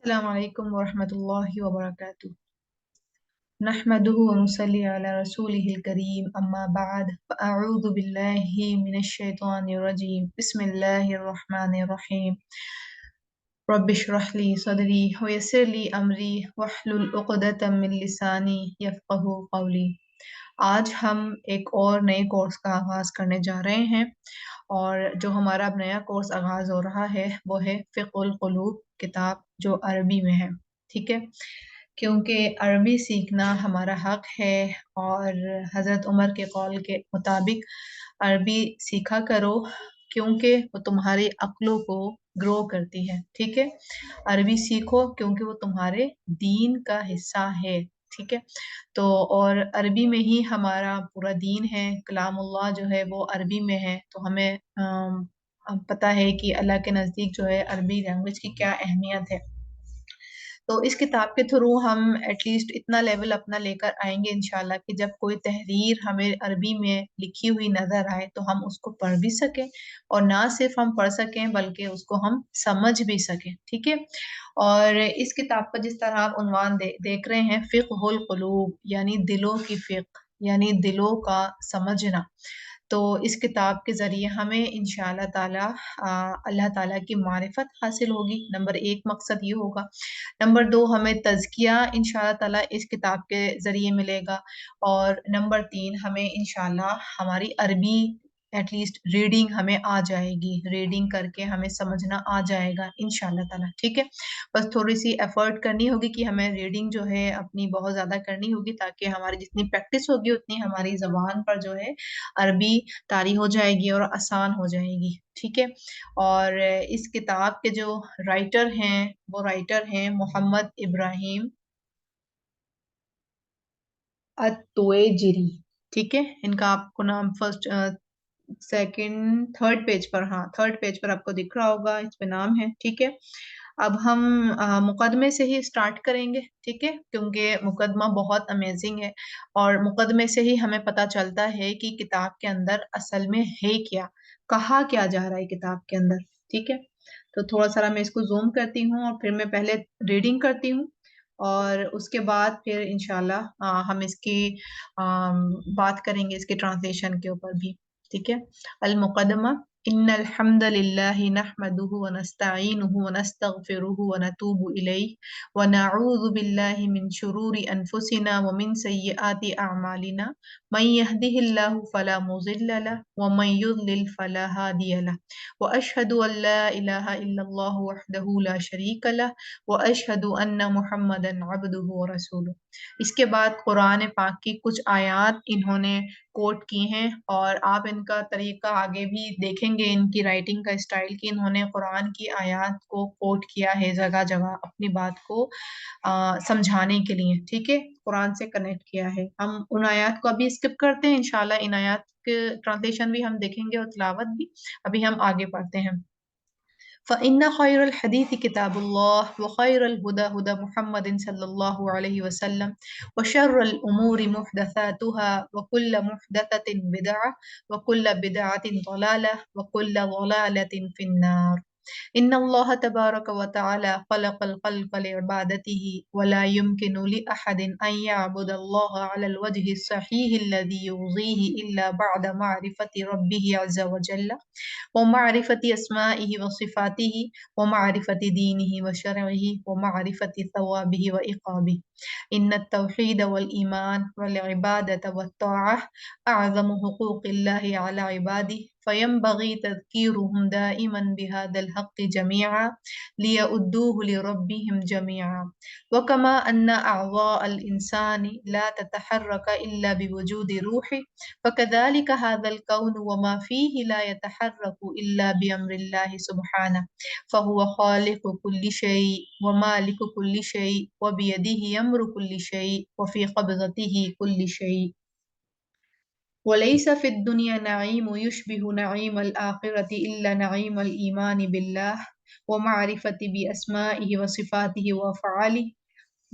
السلام علیکم ورحمۃ اللہ وبرکاتہ نحمده ونصلي على رسوله الكريم اما بعد فاعوذ بالله من الشیطان الرجیم بسم اللہ الرحمن الرحیم رب اشرح لي صدری ويسر لي امری واحلل عقدۃ من لسانی یفقهوا قولی۔ آج ہم ایک اور نئے کورس کا آغاز کرنے جا رہے ہیں، اور جو ہمارا اب نیا کورس آغاز ہو رہا ہے وہ ہے فقہ القلوب کتاب، جو عربی میں ہے، ٹھیک ہے، کیونکہ عربی سیکھنا ہمارا حق ہے، اور حضرت عمر کے قول کے مطابق عربی سیکھا کرو کیونکہ وہ تمہاری عقلوں کو گرو کرتی ہے، ٹھیک ہے، عربی سیکھو کیونکہ وہ تمہارے دین کا حصہ ہے، ٹھیک ہے، تو اور عربی میں ہی ہمارا پورا دین ہے، کلام اللہ جو ہے وہ عربی میں ہے، تو ہمیں پتہ ہے کہ اللہ کے نزدیک جو ہے عربی لینگویج کی کیا اہمیت ہے۔ تو اس کتاب کے تھرو ہم ایٹ لیسٹ اتنا لیول اپنا لے کر آئیں گے انشاءاللہ کہ جب کوئی تحریر ہمیں عربی میں لکھی ہوئی نظر آئے تو ہم اس کو پڑھ بھی سکیں، اور نہ صرف ہم پڑھ سکیں بلکہ اس کو ہم سمجھ بھی سکیں، ٹھیک ہے۔ اور اس کتاب کا جس طرح آپ عنوان دیکھ رہے ہیں، فقہ القلوب، یعنی دلوں کی فقہ، یعنی دلوں کا سمجھنا، تو اس کتاب کے ذریعے ہمیں انشاءاللہ تعالی اللہ تعالیٰ کی معرفت حاصل ہوگی۔ نمبر 1 مقصد یہ ہوگا۔ نمبر 2 ہمیں تزکیہ انشاءاللہ تعالیٰ اس کتاب کے ذریعے ملے گا، اور نمبر 3 ہمیں انشاءاللہ ہماری عربی ایٹ لیسٹ ریڈنگ ہمیں آ جائے گی، ریڈنگ کر کے ہمیں سمجھنا آ جائے گا انشاءاللہ تعالیٰ، ٹھیک ہے۔ بس تھوڑی سی ایفرٹ کرنی ہوگی کہ ہمیں ریڈنگ جو ہے اپنی بہت زیادہ کرنی ہوگی، تاکہ ہماری جتنی پریکٹس ہوگی اتنی ہماری زبان پر جو ہے عربی طاری ہو جائے گی اور آسان ہو جائے گی، ٹھیک ہے۔ اور اس کتاب کے جو رائٹر ہیں وہ رائٹر ہیں محمد ابراہیم التویجری، ٹھیک ہے، ان کا آپ کو نام فرسٹ سیکنڈ تھرڈ پیج پر، ہاں تھرڈ پیج پر آپ کو دکھ رہا ہوگا، اس پہ نام ہے، ٹھیک ہے۔ اب ہم مقدمے سے ہی سٹارٹ کریں گے، ٹھیک ہے، کیونکہ مقدمہ بہت امیزنگ ہے، اور مقدمے سے ہی ہمیں پتہ چلتا ہے کہ کتاب کے اندر اصل میں ہے کیا، کہا کیا جا رہا ہے کتاب کے اندر، ٹھیک ہے۔ تو تھوڑا سا میں اس کو زوم کرتی ہوں، اور پھر میں پہلے ریڈنگ کرتی ہوں، اور اس کے بعد پھر انشاءاللہ ہم اس کی بات کریں گے، اس کے ٹرانسلیشن کے اوپر بھی، ٹھیک ہے۔ المقدمہ: ان الحمد للہ نحمده ونستعینه ونستغفره ونتوب الیہ ونعوذ باللہ من شرور انفسنا ومن سیئات اعمالنا، من يهده الله فلا مضل له ومن يضلل فلا هادي له، واشهد ان لا الہ الا اللہ وحدہ لا شریک له واشهد ان محمدا عبدہ ورسولہ۔ اس کے بعد قرآن پاک کی کچھ آیات انہوں نے کوٹ کی ہیں، اور آپ ان کا طریقہ آگے بھی دیکھیں گے، ان کی رائٹنگ کا اسٹائل، کی انہوں نے قرآن کی آیات کو کوٹ کیا ہے جگہ جگہ اپنی بات کو سمجھانے کے لیے، ٹھیک ہے، قرآن سے کنیکٹ کیا ہے۔ ہم ان آیات کو ابھی اسکپ کرتے ہیں، انشاءاللہ ان آیات کے ٹرانسلیشن بھی ہم دیکھیں گے اور تلاوت بھی۔ ابھی ہم آگے پڑھتے ہیں۔ فإن خير الحديث كتاب الله وخير الهدى هدى محمد صلى الله عليه وسلم وشر الأمور محدثاتها وكل محدثة بدعة وكل بدعة ضلالة وكل ضلالة في النار۔ إن الله تبارك وتعالى خلق الخلق لعبادته، ولا يمكن لأحد أن يعبد الله على الوجه الصحيح الذي يرضيه إلا بعد معرفة ربه عز وجل، ومعرفة أسمائه وصفاته، ومعرفة دينه وشرعه، ومعرفة ثوابه وعقابه۔ إن التوحيد والإيمان والعبادة والطاعة أعظم حقوق الله على عباده، فينبغي تذكيرهم دائما بهذا الحق جميعا ليؤدوه لربهم جميعا، وكما أن أعضاء الإنسان لا تتحرك إلا بوجود روحه، فكذلك هذا الكون وما فيه لا يتحرك إلا بأمر الله سبحانه، فهو خالق كل شيء ومالك كل شيء وبيده أمر كل شيء وفي قبضته كل شيء، وليس في الدنيا نعيم يشبه نعيم الآخرة إلا نعيم الإيمان بالله ومعرفة بأسمائه وصفاته وأفعاله،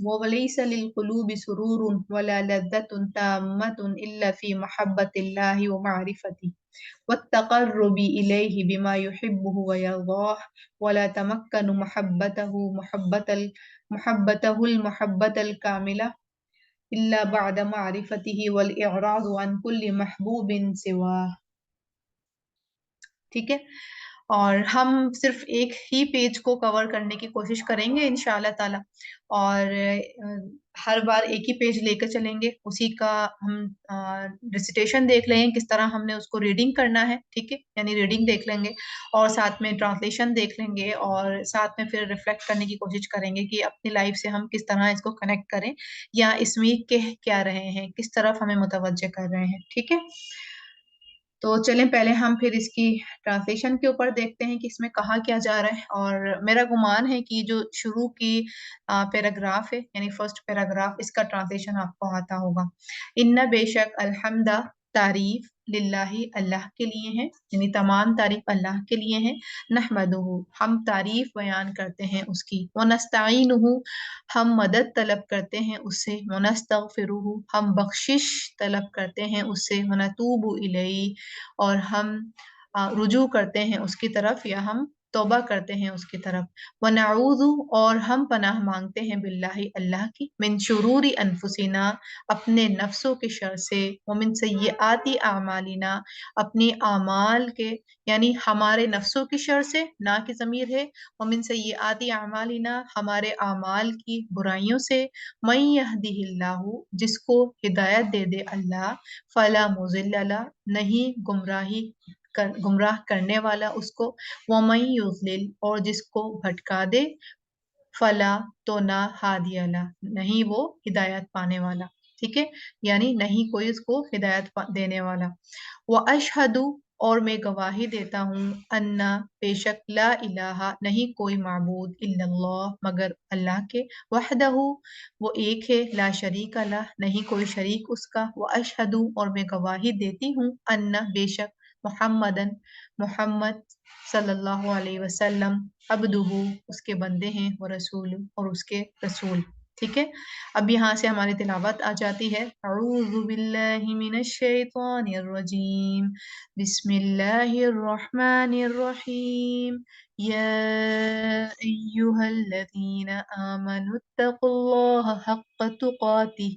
وَلَيْسَ لِلْقُلُوبِ سُرُورٌ وَلَا لَذَّةٌ تَامَّةٌ إِلَّا فِي مَحَبَّةِ اللَّهِ وَمَعْرِفَتِهِ وَالتَّقَرُّبِ إِلَيْهِ بِمَا يُحِبُّهُ وَيَرْضَاهُ وَلَا تَمَكَّنُ محبته المحبة الكاملة إلا بعد معرفته والإعراض عن كل محبوب سواه. ٹھیک ہے، اور ہم صرف ایک ہی پیج کو کور کرنے کی کوشش کریں گے انشاءاللہ تعالی، اور ہر بار ایک ہی پیج لے کر چلیں گے، اسی کا ہم ریسیٹیشن دیکھ لیں گے کس طرح ہم نے اس کو ریڈنگ کرنا ہے، ٹھیک ہے، یعنی ریڈنگ دیکھ لیں گے اور ساتھ میں ٹرانسلیشن دیکھ لیں گے، اور ساتھ میں پھر ریفلیکٹ کرنے کی کوشش کریں گے کہ اپنی لائف سے ہم کس طرح اس کو کنیکٹ کریں، یا اس میں کہہ کیا رہے ہیں، کس طرف ہمیں متوجہ کر رہے ہیں، ٹھیک ہے۔ تو چلیں پہلے ہم پھر اس کی ٹرانسلیشن کے اوپر دیکھتے ہیں کہ اس میں کہا کیا جا رہا ہے، اور میرا گمان ہے کہ جو شروع کی پیراگراف ہے، یعنی فرسٹ پیراگراف، اس کا ٹرانسلیشن آپ کو آتا ہوگا۔ ان بے شک الحمدہ، تعریف، للہ، اللہ کے لیے ہیں، یعنی تمام تعریف اللہ کے لیے ہیں، نحمدہ، ہم تعریف بیان کرتے ہیں اس کی، ونستعینہ، ہم مدد طلب کرتے ہیں اس سے، ونستغفرہ، ہم بخشش طلب کرتے ہیں اس سے، ونتوب الیہ، اور ہم رجوع کرتے ہیں اس کی طرف، یا ہم توبہ کرتے ہیں اس کی طرف، ونعوذ، اور ہم پناہ مانگتے ہیں باللہ، اللہ کی، من شرور انفسنا، اپنے نفسوں کے شر سے، ومن سیئات اعمالنا، اپنے اعمال کے، یعنی ہمارے نفسوں کی شر سے، نا کی ضمیر ہے، ومن سیئات اعمالنا، ہمارے اعمال کی برائیوں سے، من یہدہ اللہ، جس کو ہدایت دے دے اللہ، فلا مضل لہ، نہیں گمراہ کرنے والا اس کو، ومن یضلل، اور جس کو بھٹکا دے، فلا، تو نہ ہادی لہ، نہیں وہ ہدایت پانے والا، ٹھیک ہے، یعنی نہیں کوئی اس کو ہدایت دینے والا۔ وَأَشْهَدُ، اور میں گواہی دیتا ہوں، انا، بے شک، لا الہ، نہیں کوئی معبود، الا اللہ، مگر اللہ کے، وحدہ، وہ ایک ہے، لا شریک لہ، نہیں کوئی شریک اس کا، واشہد، اور میں گواہی دیتی ہوں، ان، بے شک، محمدن، محمد صلی اللہ علیہ وسلم، عبدہ، اس کے بندے ہیں، ورسول، اور اس کے رسول، ٹھیک ہے۔ اب یہاں سے ہماری تلاوت آ جاتی ہے، اعوذ باللہ من الشیطان الرجیم، بسم اللہ الرحمن الرحیم، یا ایہا الذین آمنوا اتقوا اللہ حق تقاتہ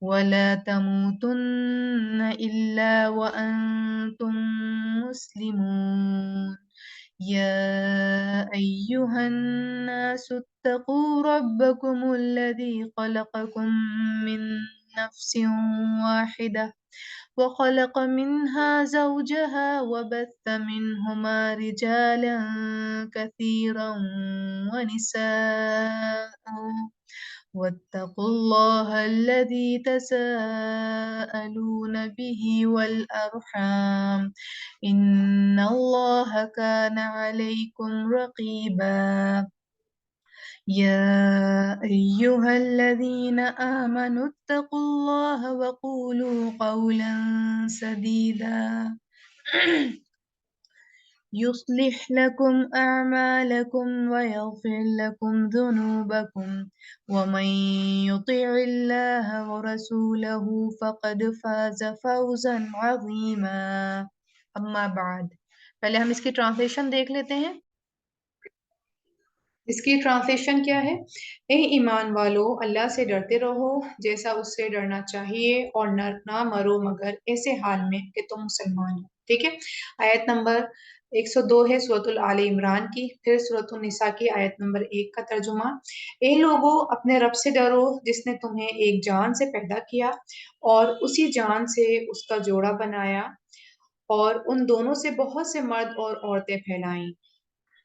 ولا تموتن الا وانتم مسلمون، يا أيها الناس اتقوا ربكم الذي خلقكم من نفس واحدة وخلق منها زوجها وبث منهما رجالا كثيرا ونساء، واتقوا الله الذي تساءلون به والأرحام إن الله كان عليكم رقيبا، يا أيها الذين آمنوا اتقوا الله وقولوا قولا سديدا يصلح لكم أعمالكم ويغفر لكم ذنوبكم ومن يطع الله ورسوله فقد فاز فوزا عظيما، اما بعد، پہلے ہم اس کی ٹرانسلیشن دیکھ لیتے ہیں۔ اس کی ٹرانسلیشن کیا ہے؟ اے ایمان والو، اللہ سے ڈرتے رہو جیسا اس سے ڈرنا چاہیے، اور نہ مرو مگر ایسے حال میں کہ تم مسلمان ہو، ٹھیک ہے۔ آیت نمبر 102 ہے سورۃ آل عمران کی، پھر سورۃ النساء کی آیت نمبر 1 کا ترجمہ۔ اے لوگو، اپنے رب سے ڈرو جس نے تمہیں ایک جان سے پیدا کیا اور اسی جان سے اس کا جوڑا بنایا، اور ان دونوں سے بہت سے مرد اور عورتیں پھیلائیں۔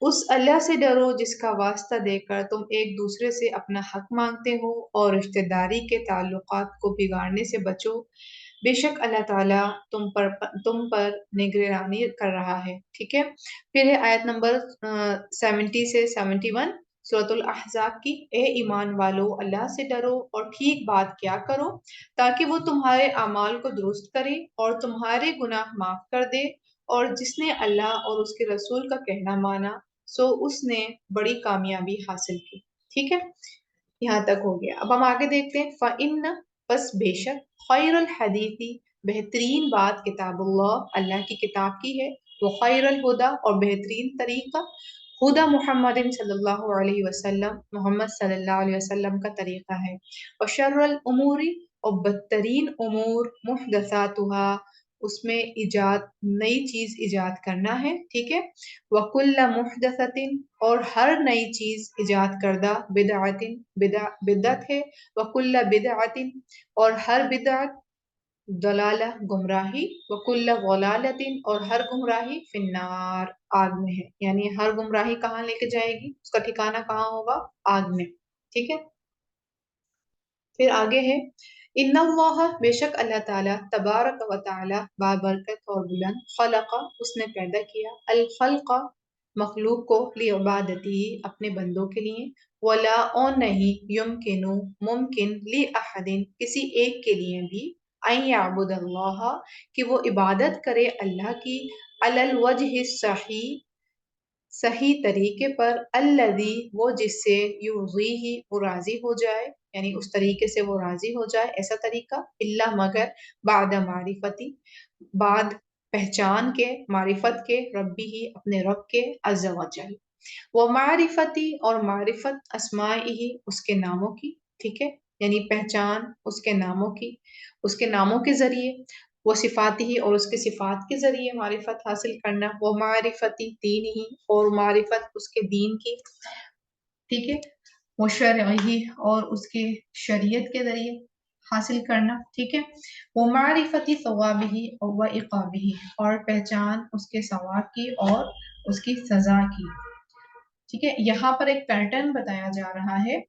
اس اللہ سے ڈرو جس کا واسطہ دے کر تم ایک دوسرے سے اپنا حق مانگتے ہو، اور رشتہ داری کے تعلقات کو بگاڑنے سے بچو، بے شک اللہ تعالیٰ تم پر نگرانی کر رہا ہے، ٹھیک ہے۔ پھر ہے آیت نمبر 70 سے 71 سورۃ الاحزاب کی، اے ایمان والو، اللہ سے ڈرو اور ٹھیک بات کیا کرو تاکہ وہ تمہارے اعمال کو درست کرے اور تمہارے گناہ معاف کر دے، اور جس نے اللہ اور اس کے رسول کا کہنا مانا سو اس نے بڑی کامیابی حاصل کی، ٹھیک ہے۔ यहाँ तक हो गया। अब हम आगे देखते हैं। फ़इन्न, बस बेशक, खैरुल हदीसी, बेहतरीन बात, किताबुल्लाह, अल्लाह की किताब की है। वो खैरुल हुदा, और बेहतरीन तरीका, हुदा मुहम्मदिन सल्लल्लाहु अलैहि वसल्लम, मोहम्मद सल्लल्लाहु अलैहि वसल्लम का तरीका है। और शर्रुल उमूरी, और बदतरीन उमूर, मुहदसातुहा, उसमें इजाद, नई चीज इजाद करना है, ठीक है। वकुल्ल मुहदसतिन, और हर नई चीज इजाद करदा, बिदअतिन, बिदअत है। वकुल्ल बिदअतिन, और हर बिदअत, दलाला, गुमराही। वकुल्ल गलालतिन, और हर गुमराही, फिन्नार, आग में है। यानी हर गुमराही कहाँ लेके जाएगी, उसका ठिकाना कहाँ होगा, आग में, ठीक है। फिर आगे है, इन्नल्लाह, बेशक अल्लाह ताला, तबारक व ताला, बाबरकत और बुलंद, खलqa, उसने पैदा किया, अल खल्qa, मखलूक को, लिइबादती, अपने बंदों के लिए, वला, और नहीं, युमकिनु, मुमकिन, लि अहदिन, किसी एक के लिए भी, अन याबुदल्लाह, कि वो इबादत करे अल्लाह की, अलल वजहि सही, सही तरीके पर, अल्लज़ी, वो जिससे, युर्ज़ीही, वो राजी हो जाए, यानी उस तरीके से वो राजी हो जाए, ऐसा तरीका, इल्ला, मगर, बाद मारिफती, बाद पहचान के, मारिफत के, रब्बी ही, अपने रब के, अज़्ज़ व जल, वो मारिफती, और मारिफत, अस्माई, उसके नामों की, ठीक है। यानी पहचान उसके नामों की, उसके नामों के जरिए, वो सिफाती ही, और उसके सिफात के जरिए मारिफत हासिल करना, वो मारिफती दीन ही, और मारिफत उसके दीन की, ठीक है। वो शरही, और उसके शरीयत के जरिए हासिल करना, ठीक है। वो मारिफती सवाबिही और व इकाबिही, और पहचान उसके सवाब की और उसकी सजा की, ठीक है। यहाँ पर एक पैटर्न बताया जा रहा है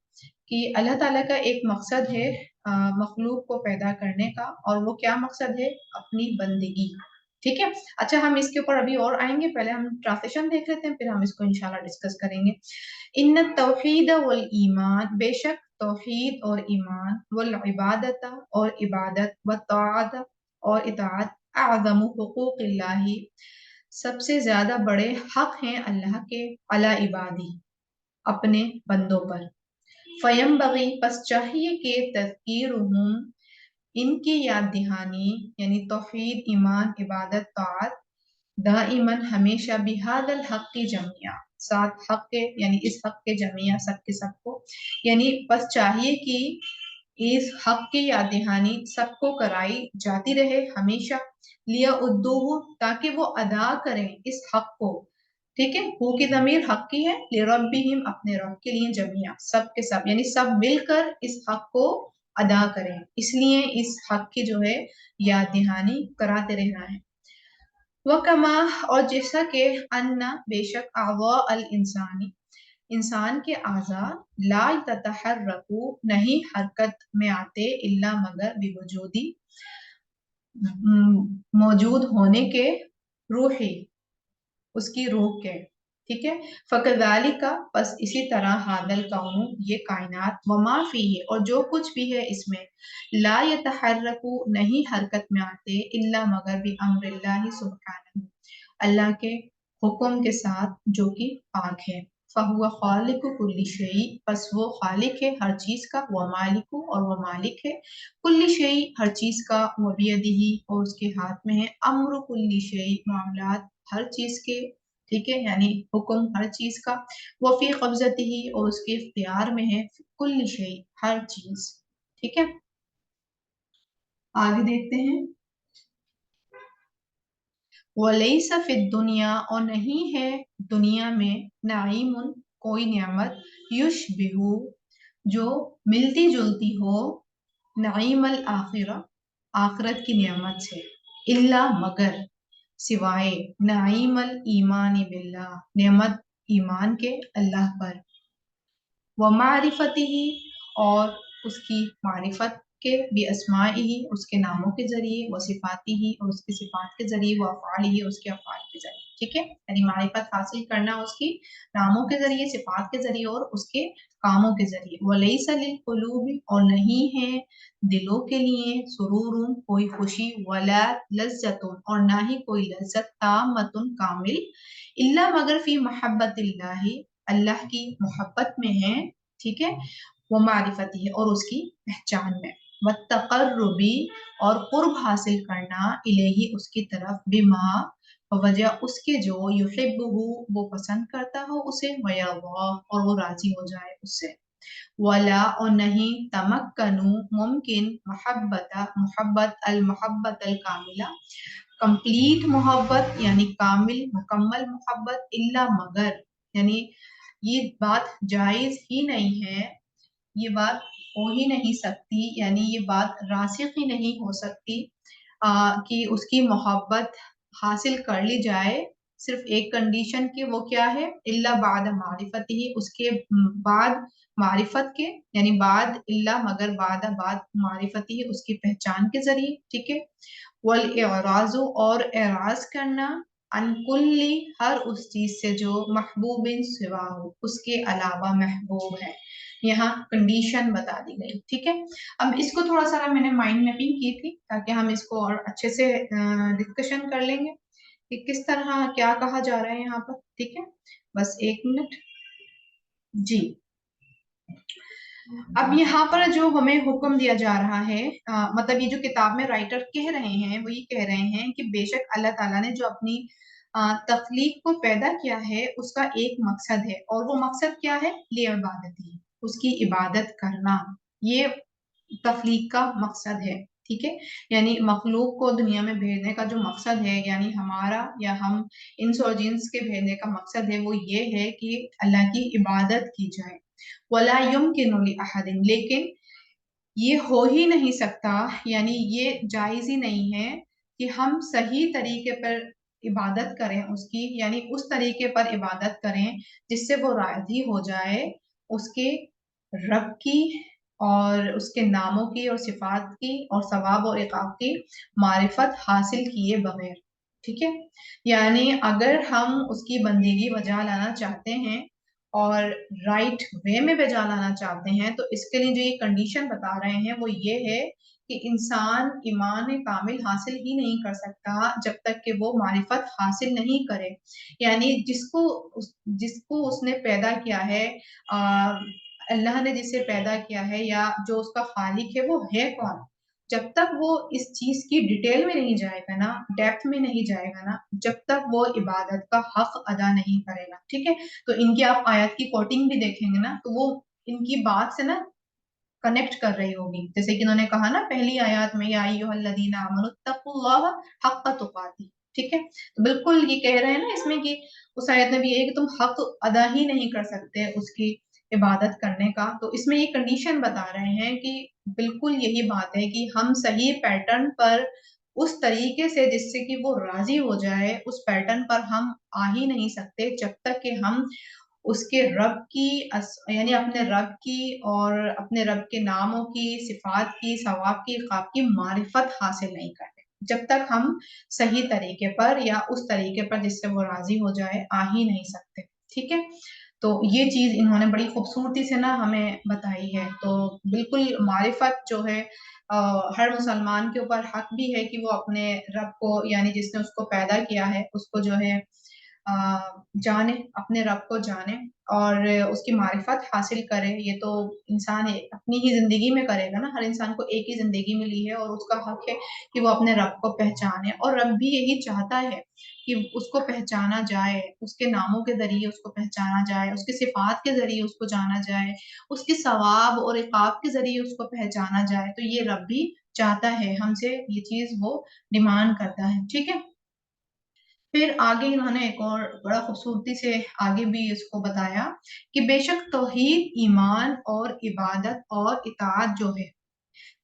कि अल्लाह ताला का एक मकसद है मखलूक को पैदा करने का, और वो क्या मकसद है, अपनी बंदगी, ठीक है। अच्छा, हम इसके ऊपर अभी और आएंगे, पहले हम ट्रांसलेशन देख लेते हैं, फिर हम इसको इंशाल्लाह डिस्कस करेंगे। इन तौहीद वल ईमान, बेशक तौहीद और ईमान, वल इबादत, और इबादत, व तआत, और इताअत, अअज़मु हुकूक़िल्लाहि, सबसे ज्यादा बड़े हक हैं अल्लाह के, अला इबादी, अपने बंदों पर। फयम बगी, बस चाहिए कि तज़कीरुहुम, इनकी याद दहानी, यानी तौहीद, ईमान, इबादत, ताअत, दाइमन, हमेशा, बिहादल हक की जमिया, साथ हक के, यानी इस हक के जमिया, सब के सबको, यानी बस चाहिए कि इस हक की याद दहानी सबको कराई जाती रहे हमेशा, लिया उद्दूहु, ताकि वो अदा करें इस हक को, ठीक है। हु की ज़मीर हक की है, लिरब्बिहिम, अपने रब के लिए, जमिया, सब के सब, यानी सब मिलकर इस हक को अदा करें, इसलिए इस हक की जो है याद दहानी कराते रहना है। वकमा, और जैसा कि, अन्ना, बेशक, आवा अल इंसानी, इंसान के आज़ा, ला ततहर्रकू, नहीं हरकत में आते, इल्ला, मगर, बिवजूदी, मौजूद होने के, रूही, उसकी रूह के, ठीक है। फ़कज़ालिका, बस इसी तरह, हादल कौनु, ये कायनात, वमा फीही, और जो कुछ भी है इसमें, ला यतहर्रकू, नहीं हरकत में आते, इल्ला, मगर, बि अम्रिल्लाहि सुब्हानहू, अल्लाह के हुक्म के साथ, जो कि पाक है। फहुवा खालिकु कुल्ली शै, बस वो खालिक है हर चीज का, व मालिकु, और वो मालिक है, कुल्ली शै, हर चीज का, व बियदिही, और उसके हाथ में है, अम्रु कुल्ली शै, मामलात हर चीज के, ठीक है, यानी हुक्म हर चीज का, वो फी कब्ज़तिही, और उसके इख्तियार में है, कुल्ली शै, हर चीज, ठीक है। आगे देखते हैं। वलैसा फिद दुनिया, और नहीं है दुनिया में, नाइमुन, कोई नियामत, युशबिहु, जो मिलती जुलती हो, नाइमल आखिरा, आखिरत की नियामत से, इल्ला, मगर, सिवाय, नाइमल ईमान बिल्लाह, नियामत ईमान के अल्लाह पर, व मारिफतिही, और उसकी मारिफत के, भी अस्माई ही, उसके नामों के जरिए, व सिफाती ही, और उसकी सिफात के जरिए, व अफ़ाल ही, उसके अफ़ाल के जरिए, ठीक है। यानी मारिफत हासिल करना उसकी नामों के जरिए, सिफात के जरिए, और उसके कामों के जरिए। वलैसा लिल कुलूबी, और नहीं है दिलों के लिए, सुरूरुन, कोई खुशी, वला लज्जतुन, और ना ही कोई लज्जत, तामतुन, कामिल, इल्ला, मगर, फी मोहब्बतिल्लाहि, अल्लाह की मोहब्बत में है, ٹھیک ہے، وہ معرفتی ہے اور اس کی پہچان میں، والتقربی اور قرب حاصل کرنا، الیہ اس کی طرف، بما وجہ اس کے جو، یحبہ وہ پسند کرتا ہو اسے، ویرضا اور وہ راضی ہو جائے اس سے، ولا اور نہیں، تمکنو ممکن، محبت المحبت الکاملہ کمپلیٹ محبت یعنی کامل مکمل محبت، الا مگر یعنی یہ بات جائز ہی نہیں ہے، یہ بات ہو ہی نہیں سکتی، یعنی یہ بات راسخ ہی نہیں ہو سکتی کہ اس کی محبت حاصل کر لی جائے، صرف ایک کنڈیشن کی، وہ کیا ہے، الا بعد معرفت ہی، اس کے بعد معرفت کے، یعنی بعد الا مگر بعد معرفت ہی، اس کی پہچان کے ذریعے، ٹھیک ہے، والاعراض اور اعراض کرنا، عن کلی ہر اس چیز سے جو محبوب سوا ہو، اس کے علاوہ محبوب ہے، یہاں کنڈیشن بتا دی گئی، ٹھیک ہے۔ اب اس کو تھوڑا سا میں نے مائنڈ میپنگ کی تھی تاکہ ہم اس کو اور اچھے سے ڈسکشن کر لیں گے کہ کس طرح کیا کہا جا رہا ہے یہاں پر، ٹھیک ہے، بس ایک منٹ جی۔ اب یہاں پر جو ہمیں حکم دیا جا رہا ہے، مطلب یہ جو کتاب میں رائٹر کہہ رہے ہیں وہ یہ کہہ رہے ہیں کہ بے شک اللہ تعالیٰ نے جو اپنی تخلیق کو پیدا کیا ہے اس کا ایک مقصد ہے، اور وہ مقصد کیا ہے، لعبادتی، اس کی عبادت کرنا، یہ تخلیق کا مقصد ہے، ٹھیک ہے، یعنی مخلوق کو دنیا میں بھیجنے کا جو مقصد ہے، یعنی ہمارا یا ہم انس اور جنس کے بھیجنے کا مقصد ہے، وہ یہ ہے کہ اللہ کی عبادت کی جائے، ولا يمكن لأحد، لیکن یہ ہو ہی نہیں سکتا، یعنی یہ جائز ہی نہیں ہے کہ ہم صحیح طریقے پر عبادت کریں اس کی، یعنی اس طریقے پر عبادت کریں جس سے وہ راضی ہو جائے اس کے رب کی اور اس کے ناموں کی اور صفات کی اور ثواب اور عقاب کی معرفت حاصل کیے بغیر، ٹھیک ہے، یعنی اگر ہم اس کی بندگی بجا لانا چاہتے ہیں اور رائٹ وے میں بجا لانا چاہتے ہیں، تو اس کے لیے جو یہ کنڈیشن بتا رہے ہیں وہ یہ ہے کہ انسان ایمان کامل حاصل ہی نہیں کر سکتا جب تک کہ وہ معرفت حاصل نہیں کرے، یعنی جس کو اس نے پیدا کیا ہے، اللہ نے جسے پیدا کیا ہے یا جو اس کا خالق ہے وہ ہے کون، جب تک وہ اس چیز کی ڈیٹیل میں نہیں جائے گا نا، ڈیپتھ میں نہیں جائے گا نا، جب تک وہ عبادت کا حق ادا نہیں کرے گا، ٹھیک ہے، تو ان کی آپ آیات کی کوٹنگ بھی دیکھیں گے نا تو وہ ان کی بات سے نا کنیکٹ کر رہی ہوگی، جیسے کہ انہوں نے کہا نا پہلی آیات میں، یا ایھا الذین آمنوا اتقوا اللہ حق تقاتی، ٹھیک ہے، تو بالکل یہ کہہ رہے ہیں نا اس میں کہ اس آیت میں بھی یہ ہے کہ تم حق ادا ہی نہیں کر سکتے اس کی عبادت کرنے کا، تو اس میں یہ کنڈیشن بتا رہے ہیں کہ بالکل یہی بات ہے کہ ہم صحیح پیٹرن پر اس طریقے سے جس سے کہ وہ راضی ہو جائے، اس پیٹرن پر ہم آ ہی نہیں سکتے جب تک کہ ہم اس کے رب کی یعنی اپنے رب کی اور اپنے رب کے ناموں کی، صفات کی، ثواب کی، عقاب کی معرفت حاصل نہیں کرتے، جب تک ہم صحیح طریقے پر یا اس طریقے پر جس سے وہ راضی ہو جائے آ ہی نہیں سکتے، ٹھیک ہے، تو یہ چیز انہوں نے بڑی خوبصورتی سے نا ہمیں بتائی ہے، تو بالکل معرفت جو ہے ہر مسلمان کے اوپر حق بھی ہے کہ وہ اپنے رب کو، یعنی جس نے اس کو پیدا کیا ہے اس کو جو ہے جانے، اپنے رب کو جانے اور اس کی معرفت حاصل کرے، یہ تو انسان اپنی ہی زندگی میں کرے گا نا، ہر انسان کو ایک ہی زندگی ملی ہے اور اس کا حق ہے کہ وہ اپنے رب کو پہچانے، اور رب بھی یہی چاہتا ہے کہ اس کو پہچانا جائے، اس کے ناموں کے ذریعے اس کو پہچانا جائے، اس کی صفات کے ذریعے اس کو جانا جائے، اس کے ثواب اور عقاب کے ذریعے اس کو پہچانا جائے، تو یہ رب بھی چاہتا ہے ہم سے، یہ چیز وہ ڈیمانڈ کرتا ہے، ٹھیک ہے۔ پھر آگے انہوں نے ایک اور بڑا خوبصورتی سے آگے بھی اس کو بتایا کہ بے شک توحید، ایمان اور عبادت اور اطاعت جو ہے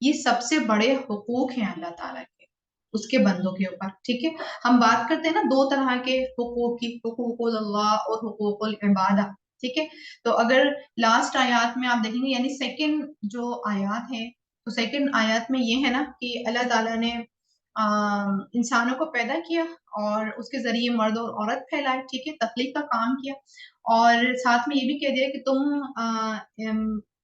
یہ سب سے بڑے حقوق ہیں اللہ تعالیٰ کے اس کے بندوں کے اوپر، ٹھیک ہے، ہم بات کرتے ہیں نا دو طرح کے حقوق کی، حقوق اللہ اور حقوق العبادہ، ٹھیک ہے، تو اگر لاسٹ آیات میں آپ دیکھیں گے، یعنی سیکنڈ جو آیات ہے، تو سیکنڈ آیات میں یہ ہے نا کہ اللہ تعالیٰ نے انسانوں کو پیدا کیا اور اس کے ذریعے مرد اور عورت پھیلائے، ٹھیک ہے، تخلیق کا کام کیا، اور ساتھ میں یہ بھی کہہ دیا کہ تم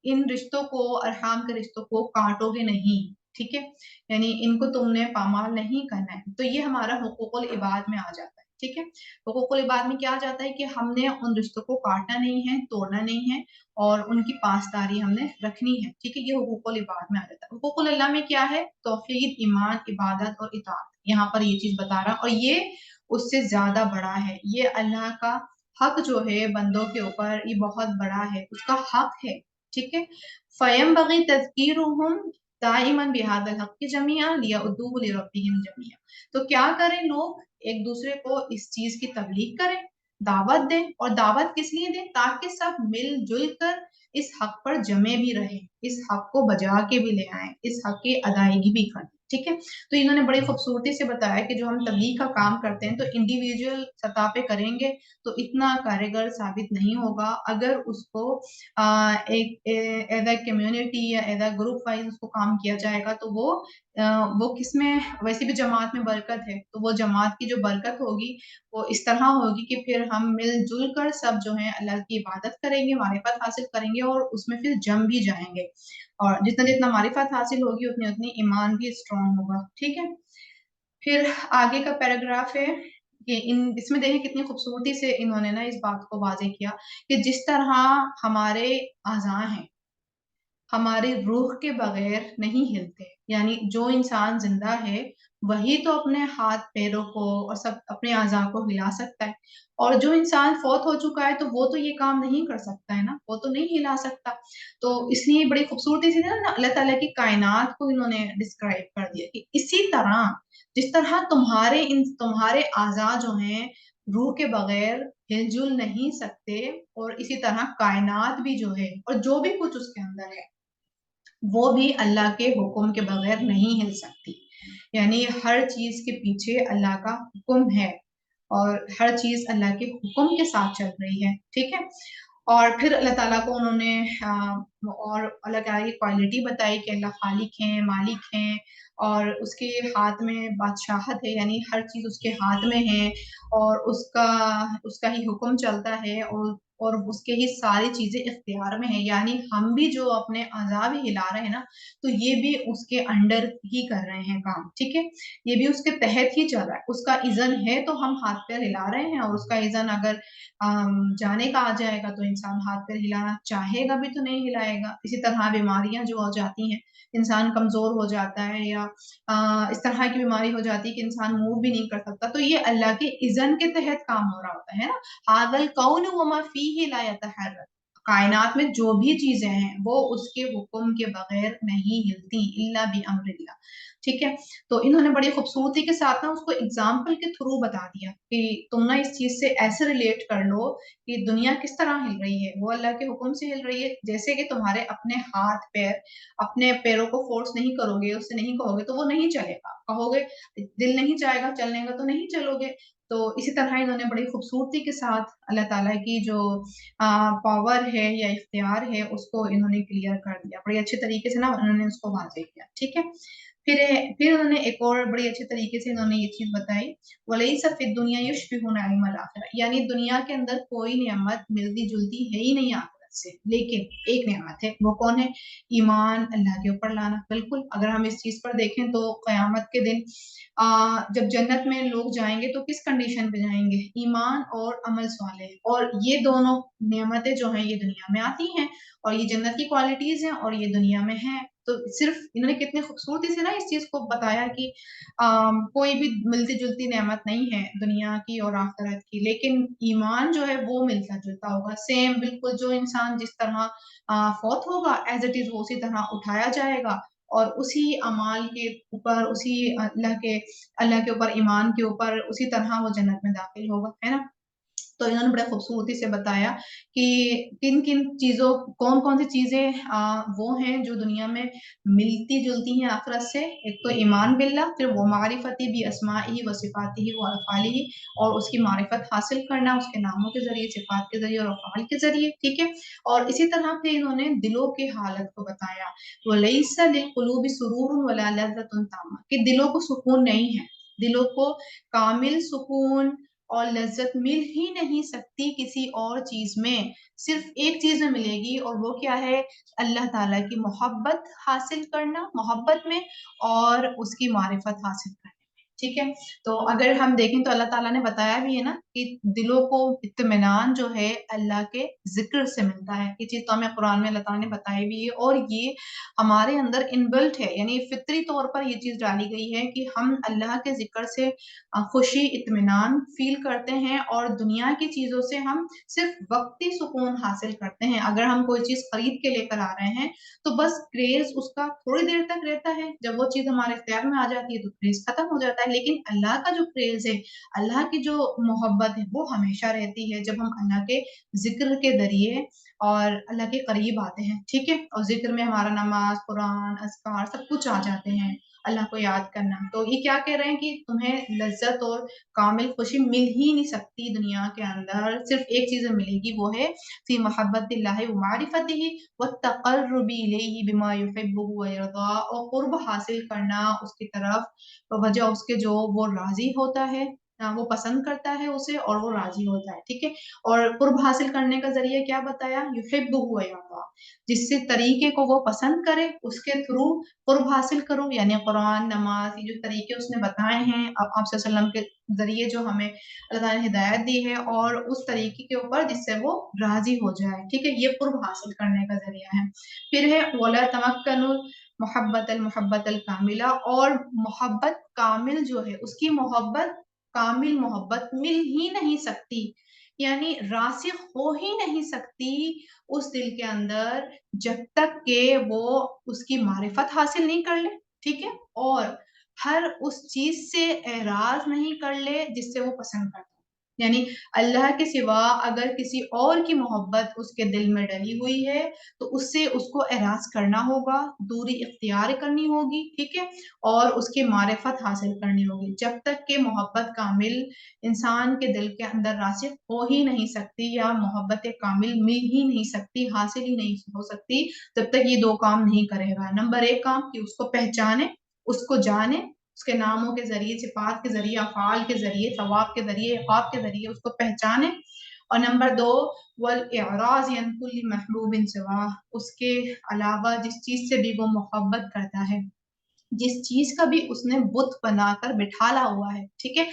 ان رشتوں کو، ارحام کے رشتوں کو کاٹو گے نہیں، ٹھیک ہے، یعنی ان کو تم نے پامال نہیں کرنا ہے، تو یہ ہمارا حقوق العباد میں آ جاتا ہے، ठीक है। हुकूकुल इबाद में क्या आ जाता है कि हमने उन रिश्तों को काटना नहीं है, तोड़ना नहीं है, और उनकी पासदारी हमने रखनी है, ठीक है। ये हुकूकुल इबाद में आ जाता है। हुकूकुल अल्लाह में क्या है? तौहीद, ईमान, इबादत और इताअत। यहाँ पर ये चीज बता रहा, और ये उससे ज्यादा बड़ा है। ये अल्लाह का हक जो है बंदों के ऊपर, ये बहुत बड़ा है, उसका हक है, ठीक है। फयम बगी तज़कीरुहुम दाइमन बिहादिल हक़्क़ि जमीअन लियउद्दूहु लिरब्बिहिम जमीअन। तो क्या करें लोग? एक दूसरे को इस चीज की तबलीग करें, दावत दें। और दावत किस लिए दें? ताकि सब मिलजुल कर इस हक पर जमे भी रहें, इस हक को बजा के भी ले आए, इस हक की अदायगी भी करें, ठीक है। तो इन्होंने बड़ी खूबसूरती से बताया कि जो हम तबलीग का काम करते हैं तो इंडिविजुअल सतह पे करेंगे तो इतना कारगर साबित नहीं होगा। अगर उसको एक एज अ कम्युनिटी या एज अ ग्रुप वाइज उसको काम किया जाएगा तो वो किसमें, वैसे भी जमात में बरकत है, तो वो जमात की जो बरकत होगी वो इस तरह होगी कि फिर हम मिलजुल कर सब जो है अल्लाह की इबादत करेंगे, मारिफत हासिल करेंगे, और उसमें फिर जम भी जाएंगे। और जितना जितना मारिफत हासिल होगी उतनी उतनी ईमान भी स्ट्रांग होगा, ठीक है। फिर आगे का पैराग्राफ है कि इसमें देखें कितनी खूबसूरती से इन्होंने ना इस बात को वाज़ेह किया कि जिस तरह हमारे अज़ा हैं, हमारे रूह के बगैर नहीं हिलते। यानी जो इंसान जिंदा है वही तो अपने हाथ पैरों को और सब अपने अज़ा को हिला सकता है, और जो इंसान फौत हो चुका है तो वो तो ये काम नहीं कर सकता है ना, वो तो नहीं हिला सकता। तो इसलिए बड़ी खूबसूरती से ना अल्लाह ताला की कायनात को इन्होंने डिस्क्राइब कर दिया कि इसी तरह जिस तरह तुम्हारे अज़ा जो हैं रूह के बगैर हिलजुल नहीं सकते, और इसी तरह कायनात भी जो है और जो भी कुछ उसके अंदर है वो भी अल्लाह के हुक्म के बगैर नहीं हिल सकती। यानी हर चीज के पीछे अल्लाह का हुक्म है, और हर चीज अल्लाह के हुक्म के साथ चल रही है, ठीक है। और फिर अल्लाह ताला को उन्होंने और अल्लाह ताला की क्वालिटी बताई कि अल्लाह खालिक हैं, मालिक हैं, और उसके हाथ में बादशाहत है, यानी हर चीज उसके हाथ में है, और उसका उसका ही हुक्म चलता है, और उसके ही सारी चीजें इख्तियार में है। यानी हम भी जो अपने अज़ा भी हिला रहे हैं ना, तो ये भी उसके अंडर ही कर रहे हैं काम, ठीक है। ये भी उसके तहत ही चल रहा है, उसका इज़न है तो हम हाथ पैर हिला रहे हैं, और उसका इज़न अगर जाने का आ जाएगा तो इंसान हाथ पैर हिलाना चाहेगा भी तो नहीं हिलाएगा। इसी तरह बीमारियां जो हो जाती हैं, इंसान कमजोर हो जाता है, या इस तरह की बीमारी हो जाती है कि इंसान मूव भी नहीं कर सकता, तो ये अल्लाह के इज़न के तहत काम हो रहा होता है ना। हादल कौन वमा फीही ला यतहर्रक। कायनात में जो भी चीजें हैं वो उसके हुक्म के बगैर नहीं हिलती, इल्ला बि अम्रिल्लाह, ठीक है। तो इन्होंने बड़ी खूबसूरती के साथ ना उसको एग्जाम्पल के थ्रू बता दिया कि तुम ना इस चीज से ऐसे रिलेट कर लो कि दुनिया किस तरह हिल रही है, वो अल्लाह के हुक्म से हिल रही है। जैसे कि तुम्हारे अपने हाथ पैर, अपने पैरों को फोर्स नहीं करोगे, उससे नहीं कहोगे तो वो नहीं चलेगा, कहोगे दिल नहीं चाहेगा चलने का तो नहीं चलोगे। तो इसी तरह इन्होंने बड़ी खूबसूरती के साथ अल्लाह ताला की जो पावर है या इख्तियार है उसको इन्होंने क्लियर कर दिया, बड़ी अच्छे तरीके से ना उन्होंने उसको वाज़ेह किया, ठीक है। फिर फिर उन्होंने एक और बड़ी अच्छे तरीके से इन्होंने ये चीज बताई, वलैसा फिद दुनिया युशबिहु नईमल आखिरह। यानी दुनिया के अंदर कोई नेमत मिलती जुलती है ही नहीं आखिरत से, लेकिन एक नेमत है, वो कौन है? ईमान अल्लाह के ऊपर लाना। बिल्कुल, अगर हम इस चीज पर देखें तो कयामत के दिन जब जन्नत में लोग जाएंगे तो किस कंडीशन पे जाएंगे? ईमान और अमल साले, और ये दोनों नेमतें जो हैं ये दुनिया में आती हैं, और ये जन्नत की क्वालिटीज हैं, और ये दुनिया में है। तो सिर्फ इन्होंने कितनी खूबसूरती से ना इस चीज को बताया कि कोई भी मिलती जुलती नेमत नहीं है दुनिया की और आखिरत की, लेकिन ईमान जो है वो मिलता जुलता होगा। सेम बिल्कुल जो इंसान जिस तरह फौत होगा एज इट इज वो उसी तरह उठाया जाएगा, और उसी अमाल के ऊपर, उसी अल्लाह के ऊपर, ईमान के ऊपर, उसी तरह वो जन्नत में दाखिल होगा, है ना। तो इन्होंने बड़े खूबसूरती से बताया कि किन किन चीजों, कौन कौन सी चीजें वो हैं जो दुनिया में मिलती जुलती हैं आखिरत से। एक तो ईमान बिल्ला, फिर वो मारिफती भी अस्माई व सिफाती व अफ़ाली, और उसकी मारिफत हासिल करना उसके नामों के जरिए, सिफात के जरिए और अफ़ाल के जरिए, ठीक है। और इसी तरह से इन्होंने दिलों की हालत को बताया, वलैसा लिलकुलूबि सुरूरुन वला लज़्ज़तुन ताम्मा, कि दिलों को सुकून नहीं है, दिलों को कामिल सुकून और लज्जत मिल ही नहीं सकती किसी और चीज में, सिर्फ एक चीज में मिलेगी, और वो क्या है? अल्लाह ताला की मोहब्बत हासिल करना, मोहब्बत में, और उसकी मारिफत हासिल करना। ठीक है। तो अगर हम देखें तो अल्लाह ताला ने बताया भी है ना कि दिलों को इत्मीनान जो है अल्लाह के जिक्र से मिलता है। ये चीज तो हमें कुरान में अल्लाह ताला ने बताई भी है और ये हमारे अंदर इनबिल्ट है, यानी फितरी तौर पर ये चीज डाली गई है कि हम अल्लाह के जिक्र से खुशी इत्मीनान फील करते हैं और दुनिया की चीजों से हम सिर्फ वक्ती सुकून हासिल करते हैं। अगर हम कोई चीज खरीद के लेकर आ रहे हैं तो बस क्रेज उसका थोड़ी देर तक रहता है, जब वो चीज हमारे इख्तियार में आ जाती है तो क्रेज खत्म हो जाता है। लेकिन अल्लाह का जो क्रेज है, अल्लाह की जो मोहब्बत है, वो हमेशा रहती है जब हम अल्लाह के जिक्र के जरिए और अल्लाह के करीब आते हैं। ठीक है, और जिक्र में हमारा नमाज, कुरान, अज़कार सब कुछ आ जाते हैं, अल्लाह को याद करना। तो ये क्या कह रहे हैं कि तुम्हें लज्जत और कामिल खुशी मिल ही नहीं सकती दुनिया के अंदर, सिर्फ एक चीज मिलेगी, वो है फी मोहब्बतिल्लाहि व मारिफतिही व तक़र्रुबी इलैहि बिमा युहिब्बुहु व यरदा, और कुर्ब हासिल करना उसकी तरफ वजह उसके जो वो राजी होता है, वो पसंद करता है उसे और वो राजी होता है। ठीक है, और कुर्ब हासिल करने का जरिया क्या बताया, युहिब्बुहु व यरदा, जिससे तरीके को वो पसंद करे उसके थ्रू कुर्ब हासिल करो, यानी कुरान, नमाज, ये जो तरीके उसने बताए हैं आप सल्लल्लाहु अलैहि वसल्लम के जरिए जो हमें अल्लाह ताला ने हिदायत दी है, और उस तरीके के ऊपर जिससे वो राजी हो जाए। ठीक है, ये कुर्ब हासिल करने का जरिया है। फिर है वला तमक्कनुल मोहब्बत कामिला, और मोहब्बत कामिल जो है उसकी मोहब्बत, कामिल मोहब्बत मिल ही नहीं सकती, यानी रासिख हो ही नहीं सकती उस दिल के अंदर जब तक के वो उसकी मारिफत हासिल नहीं कर ले। ठीक है, और हर उस चीज से एराज नहीं कर ले जिससे वो पसंद करता है, यानी अल्लाह के सिवा अगर किसी और की मोहब्बत उसके दिल में डली हुई है तो उससे उसको एराज करना होगा, दूरी इख्तियार करनी होगी। ठीक है, और उसकी मारिफत हासिल करनी होगी। जब तक के मोहब्बत कामिल इंसान के दिल के अंदर रासिख हो ही नहीं सकती, या मोहब्बत कामिल मिल ही नहीं सकती, हासिल ही नहीं हो सकती, जब तक ये दो काम नहीं करेगा। नंबर एक काम कि उसको पहचाने, उसको जाने, उसके नामों के जरिए, सिफात के जरिए, अफ़ाल के जरिए, सवाब के जरिए, इक़ाब के जरिए उसको पहचाने। और नंबर दो, वल इराज़ अन कुल्ली महबूबिन सिवा, उसके अलावा जिस चीज से भी वो मोहब्बत करता है, जिस चीज का भी उसने बुत बनाकर बिठाला हुआ है। ठीक है,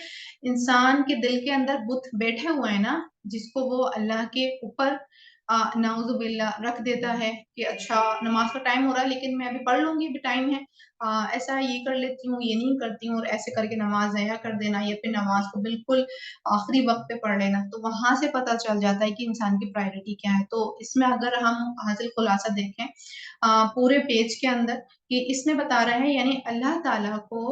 इंसान के दिल के अंदर बुत बैठे हुए हैं ना, जिसको वो अल्लाह के ऊपर नाउजुबिल्ला रख देता है कि अच्छा नमाज का टाइम हो रहा है लेकिन मैं अभी पढ़ लूंगी, अभी टाइम है, ऐसा ये कर लेती हूँ, ये नहीं करती हूँ, और ऐसे करके नमाज ज़ाया कर देना, या फिर नमाज को बिल्कुल आखिरी वक्त पे पढ़ लेना। तो वहां से पता चल जाता है कि इंसान की प्रायोरिटी क्या है। तो इसमें अगर हम हासिल खुलासा देखें पूरे पेज के अंदर, कि इसमें बता रहा है यानी अल्लाह ताला को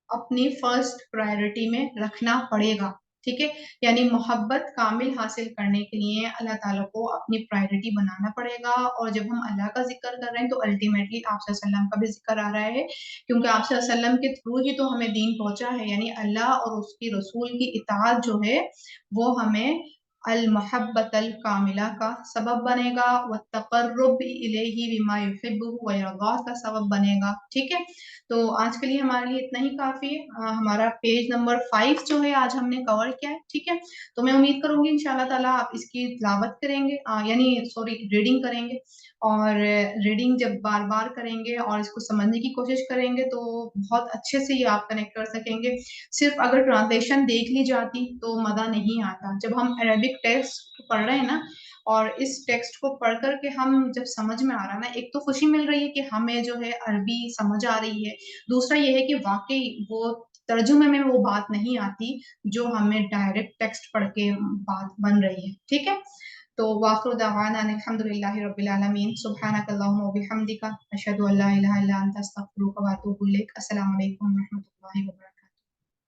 अपनी फर्स्ट प्रायोरिटी में रखना पड़ेगा। ठीक है, यानी मोहब्बत कामिल हासिल करने के लिए अल्लाह ताला को अपनी प्रायोरिटी बनाना पड़ेगा। और जब हम अल्लाह का जिक्र कर रहे हैं तो अल्टीमेटली आप सल्लल्लाहु अलैहि वसल्लम का भी जिक्र आ रहा है, क्योंकि आप सल्लल्लाहु अलैहि वसल्लम के थ्रू ही तो हमें दीन पहुंचा है, यानी अल्लाह और उसकी रसूल की इताअत जो है वो हमें अल मोहब्बत अल कामिला का सबब बनेगा, व तक़र्रुब इलैहि बिमा युहिब्बुहु व यरदा का सबब बनेगा। ठीक है, तो आज के लिए हमारे लिए इतना ही काफ़ी है। हमारा पेज नंबर 5 जो है आज हमने कवर किया है। ठीक है, तो मैं उम्मीद करूँगी इंशाल्लाह ताला आप इसकी तिलावत करेंगे, यानी सॉरी रीडिंग करेंगे, और रीडिंग जब बार-बार करेंगे और इसको समझने की कोशिश करेंगे तो बहुत अच्छे से ये आप कनेक्ट कर सकेंगे। सिर्फ़ अगर ट्रांसलेशन देख ली जाती तो मज़ा नहीं आता। जब हम अरबिक टेक्स्ट पढ़ रहे हैं ना, और इस टेक्स्ट को पढ़ कर के हम जब समझ में आ रहा है ना, एक तो खुशी मिल रही है कि हमें जो है अरबी समझ आ रही है, दूसरा ये है कि वाक़ई वो तर्जुमे में वो बात नहीं आती जो हमें डायरेक्ट टेक्स्ट पढ़ के बात बन रही है। ठीक है? तो वाखिर दावाना अनिल हम्दुलिल्लाहि रब्बिल आलमीन, सुब्हानकल्लाहुम्मा व बिहम्दिका, अशहदु अल्ला इलाहा इल्ला अंता, अस्तगफिरुका व अतूबु इलैक। अस्सलामु अलैकुम व रहमतुल्लाहि व बरकातुहू।